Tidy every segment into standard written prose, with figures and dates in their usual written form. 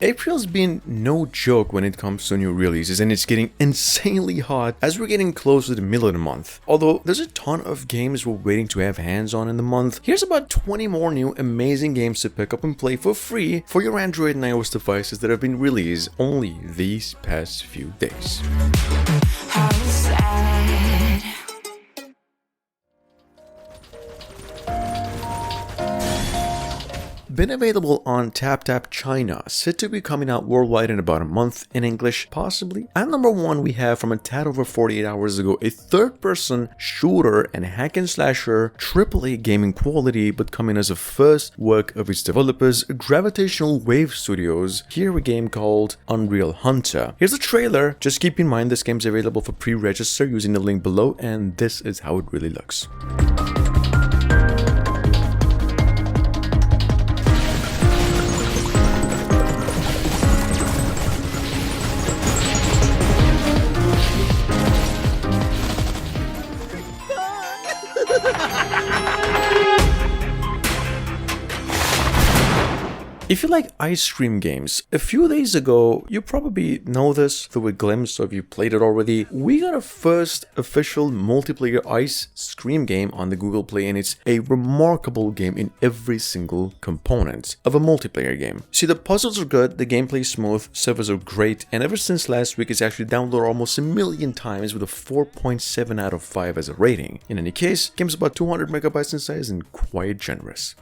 April's been no joke when it comes to new releases, and it's getting insanely hot as we're getting close to the middle of the month. Although there's a ton of games we're waiting to have hands on in the month, here's about 20 more new amazing games to pick up and play for free for your Android and iOS devices that have been released only these past few days. How sad. Been available on TapTap China, set to be coming out worldwide in about a month, in English possibly. At number 1 we have, from a tad over 48 hours ago, a third-person shooter and hack and slasher, AAA gaming quality, but coming as a first work of its developers, Gravitational Wave Studios. Here a game called Unreal Hunter. Here's the trailer. Just keep in mind this game's available for pre-register using the link below, and this is how it really looks. If you like ice cream games, a few days ago, you probably know this through a glimpse, or if you played it already, we got a first official multiplayer ice cream game on the Google Play, and it's a remarkable game in every single component of a multiplayer game. See, the puzzles are good, the gameplay is smooth, servers are great, and ever since last week it's actually downloaded almost 1 million times with a 4.7 out of 5 as a rating. In any case, game's about 200 megabytes in size and quite generous.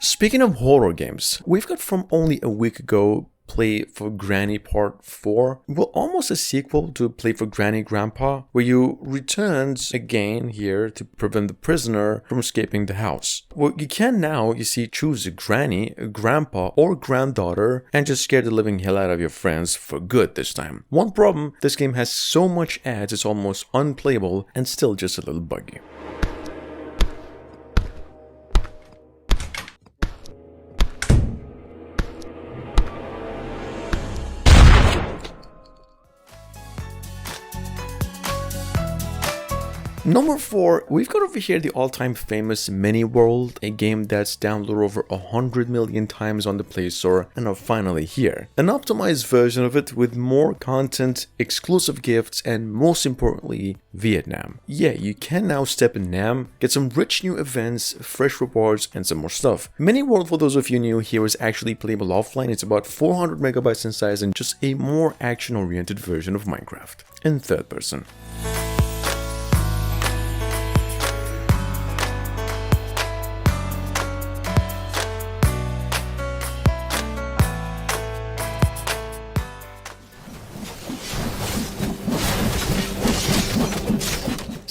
Speaking of horror games, we've got from only a week ago Play for Granny Part 4, well, almost a sequel to Play for Granny Grandpa, where you returned again here to prevent the prisoner from escaping the house. Well, you can now, you see, choose a granny, a grandpa, or granddaughter, and just scare the living hell out of your friends for good this time. One problem, this game has so much ads it's almost unplayable and still just a little buggy. Number 4, we've got over here the all-time famous Mini World, a game that's downloaded over 100 million times on the Play Store, and are finally here. An optimized version of it with more content, exclusive gifts, and most importantly, Vietnam. Yeah, you can now step in Nam, get some rich new events, fresh rewards, and some more stuff. Mini World, for those of you new here, is actually playable offline. It's about 400 megabytes in size and just a more action-oriented version of Minecraft in third person.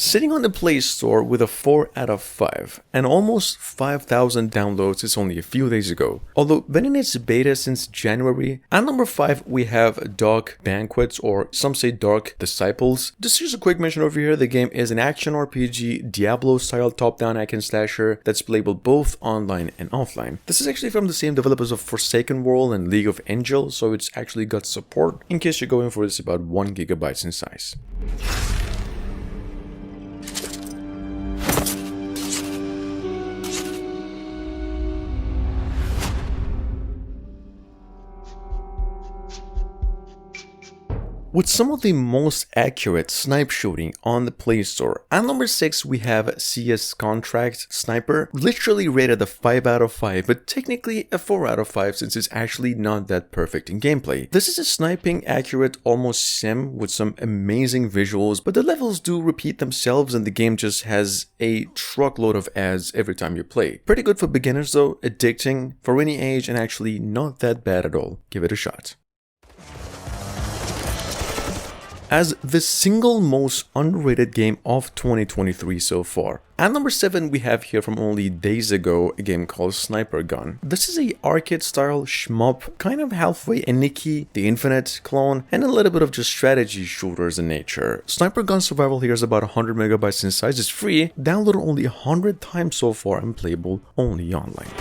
Sitting on the Play Store with a 4 out of 5 and almost 5,000 downloads is only a few days ago. Although been in its beta since January. At number 5 we have Dark Banquet, or some say Dark Disciples. Just here's a quick mention over here. The game is an action RPG, Diablo style top-down hack and slasher that's playable both online and offline. This is actually from the same developers of Forsaken World and League of Angels, so it's actually got support. In case you're going for this, about 1 gigabyte in size. With some of the most accurate snipe shooting on the Play Store. At number 6 we have CS Contract Sniper, literally rated a 5 out of 5, but technically a 4 out of 5 since it's actually not that perfect in gameplay. This is a sniping accurate almost sim with some amazing visuals, but the levels do repeat themselves and the game just has a truckload of ads every time you play. Pretty good for beginners though, addicting for any age, and actually not that bad at all. Give it a shot. as the single most underrated game of 2023 so far. At number 7, we have here from only days ago a game called Sniper Gun. This is a arcade-style shmup, kind of halfway a Nikki, the Infinite clone, and a little bit of just strategy shooters in nature. Sniper Gun Survival here is about 100 megabytes in size, it's free, downloaded only 100 times so far, and playable only online.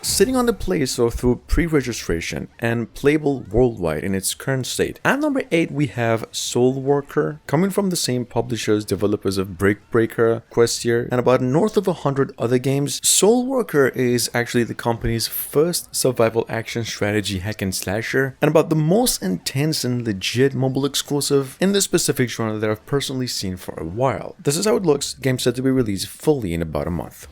Sitting on the Play Store through pre-registration and playable worldwide in its current state. At number 8, we have Soul Worker, coming from the same publishers, developers of Brick Breaker, Questier, and about north of 100 other games. Soul Worker is actually the company's first survival action strategy hack and slasher, and about the most intense and legit mobile exclusive in this specific genre that I've personally seen for a while. This is how it looks. Game set to be released fully in about a month.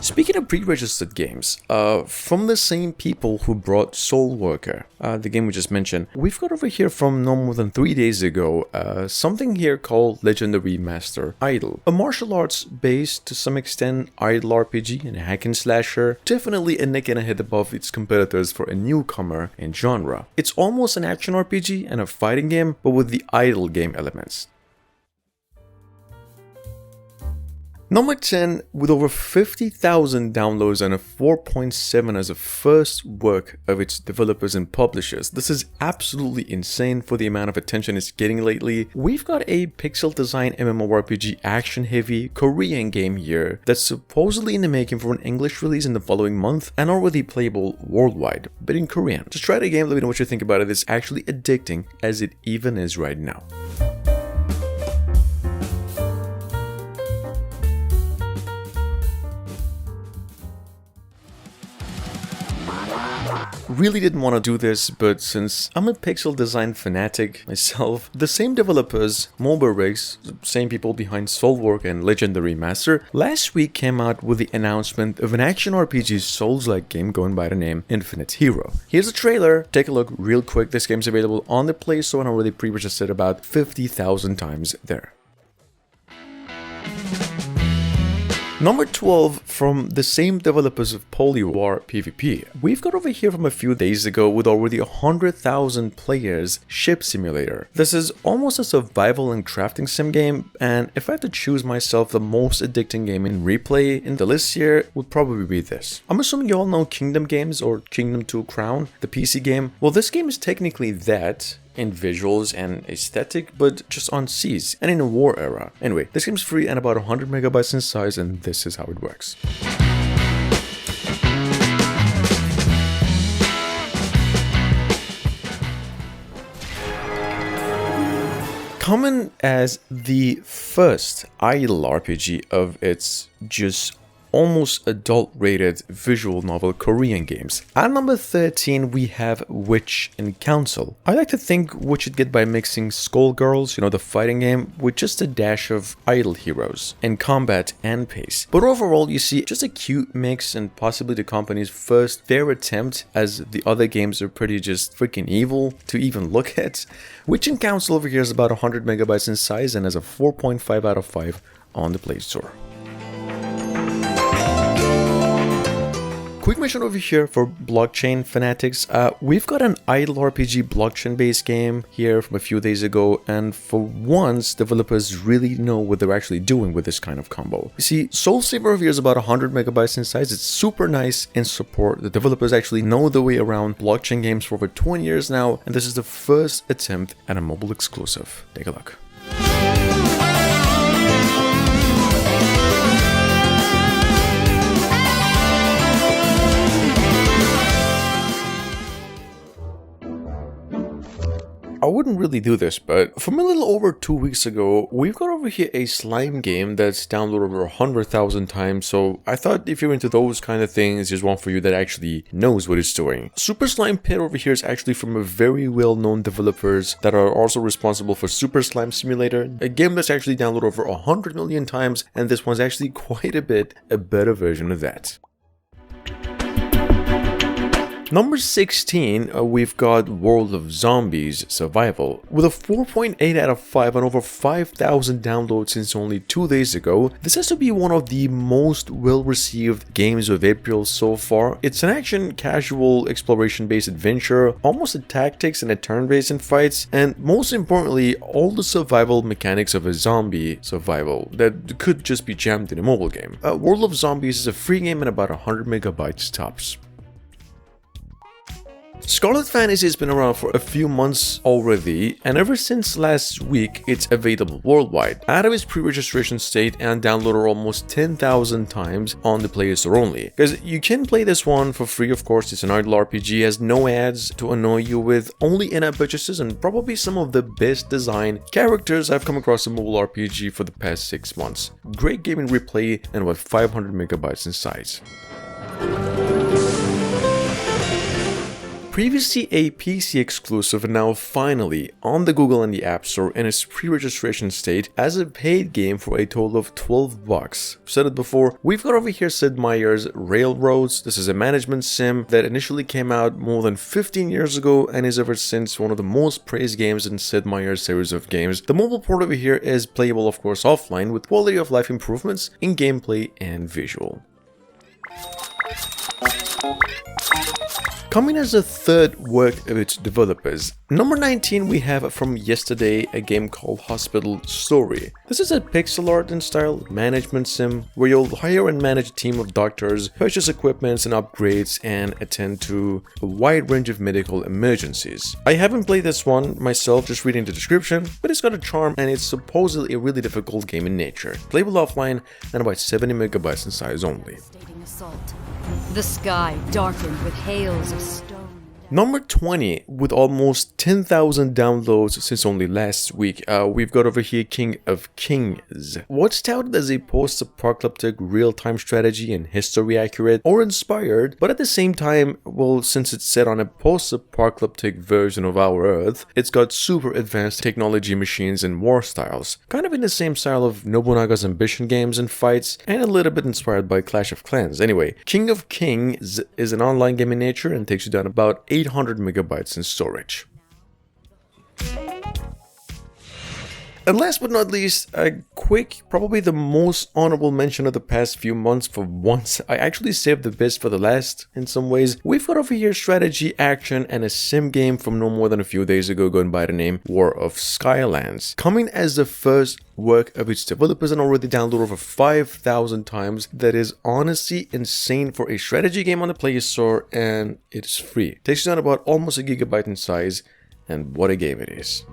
Speaking of pre-registered games, from the same people who brought Soul Worker, the game we just mentioned, we've got over here from no more than 3 days ago, something here called Legendary Master Idol. A martial arts based, to some extent, idle RPG and a hack and slasher, definitely a neck and a head above its competitors for a newcomer in genre. It's almost an action RPG and a fighting game, but with the idle game elements. Number 10, with over 50,000 downloads and a 4.7 as a first work of its developers and publishers. This is absolutely insane for the amount of attention it's getting lately. We've got a pixel design MMORPG action heavy Korean game here that's supposedly in the making for an English release in the following month and already playable worldwide, but in Korean. Just try the game, let me know what you think about it. It's actually addicting as it even is right now. Really didn't want to do this, but since I'm a pixel design fanatic myself, the same developers, Mobile Rigs, same people behind Soulwork and Legendary Master, last week came out with the announcement of an action RPG Souls-like game going by the name Infinite Hero. Here's a trailer, take a look real quick. This game's available on the Play Store and already pre-registered about 50,000 times there. Number 12, from the same developers of War PvP. We've got over here from a few days ago with already 100,000 players, Ship Simulator. This is almost a survival and crafting sim game, and if I had to choose myself the most addicting game in replay in the list here, would probably be this. I'm assuming you all know Kingdom Games or Kingdom 2 Crown, the PC game. Well, this game is technically that, in visuals and aesthetic, but just on seas and in a war era. Anyway, this game's free and about 100 megabytes in size, and this is how it works. Coming as the first idle RPG of its just almost adult-rated visual novel Korean games. At number 13, we have Witch and Council. I like to think what you'd get by mixing Skullgirls, you know, the fighting game, with just a dash of idle heroes in combat and pace. But overall, you see just a cute mix and possibly the company's first fair attempt, as the other games are pretty just freaking evil to even look at. Witch and Council over here is about 100 megabytes in size and has a 4.5 out of 5 on the Play Store. Quick mention over here for blockchain fanatics. We've got an idle RPG blockchain based game here from a few days ago, and for once developers really know what they're actually doing with this kind of combo. You see, Soul Saver over here is about 100 megabytes in size. It's super nice in support. The developers actually know the way around blockchain games for over 20 years now, and this is the first attempt at a mobile exclusive. Take a look. I wouldn't really do this, but from a little over 2 weeks ago, we've got over here a slime game that's downloaded over 100,000 times, so I thought if you're into those kind of things, there's one for you that actually knows what it's doing. Super Slime Pit over here is actually from a very well-known developers that are also responsible for Super Slime Simulator, a game that's actually downloaded over 100 million times, and this one's actually quite a bit a better version of that. Number 16, we've got World of Zombies Survival. With a 4.8 out of 5 and over 5,000 downloads since only 2 days ago, this has to be one of the most well-received games of April so far. It's an action, casual, exploration-based adventure, almost a tactics and a turn-based in fights, and most importantly, all the survival mechanics of a zombie survival that could just be jammed in a mobile game. World of Zombies is a free game and about 100 megabytes tops. Scarlet Fantasy has been around for a few months already, and ever since last week it's available worldwide, out of its pre-registration state and downloaded almost 10,000 times on the Play Store only. Because you can play this one for free, of course. It's an idle RPG, has no ads to annoy you with, only in-app purchases, and probably some of the best designed characters I've come across in mobile RPG for the past 6 months. Great gaming replay and about 500 megabytes in size. Previously a PC exclusive, and now finally on the Google and the App Store in its pre-registration state as a paid game for a total of $12. I've said it before, we've got over here Sid Meier's Railroads. This is a management sim that initially came out more than 15 years ago and is ever since one of the most praised games in Sid Meier's series of games. The mobile port over here is playable, of course, offline with quality of life improvements in gameplay and visual. Coming as a third work of its developers. Number 19, we have from yesterday a game called Hospital Story. This is a pixel art and style management sim where you'll hire and manage a team of doctors, purchase equipments and upgrades, and attend to a wide range of medical emergencies. I haven't played this one myself, just reading the description, but it's got a charm and it's supposedly a really difficult game in nature. Playable offline and about 70 megabytes in size only. The sky darkened with hails of stone. Number 20, with almost 10,000 downloads since only last week, we've got over here King of Kings. What's touted as a post-apocalyptic real-time strategy and history-accurate or inspired, but at the same time, well, since it's set on a post-apocalyptic version of our Earth, it's got super advanced technology, machines, and war styles. Kind of in the same style of Nobunaga's Ambition games and fights, and a little bit inspired by Clash of Clans. Anyway, King of Kings is an online game in nature and takes you down about 800 megabytes in storage. And last but not least, a quick, probably the most honorable mention of the past few months. For once, I actually saved the best for the last in some ways. We've got over here strategy, action, and a sim game from no more than a few days ago going by the name War of Skylands. Coming as the first work of its developers and already downloaded over 5,000 times. That is honestly insane for a strategy game on the Play Store, and it's free. Takes you down about almost a gigabyte in size, and what a game it is.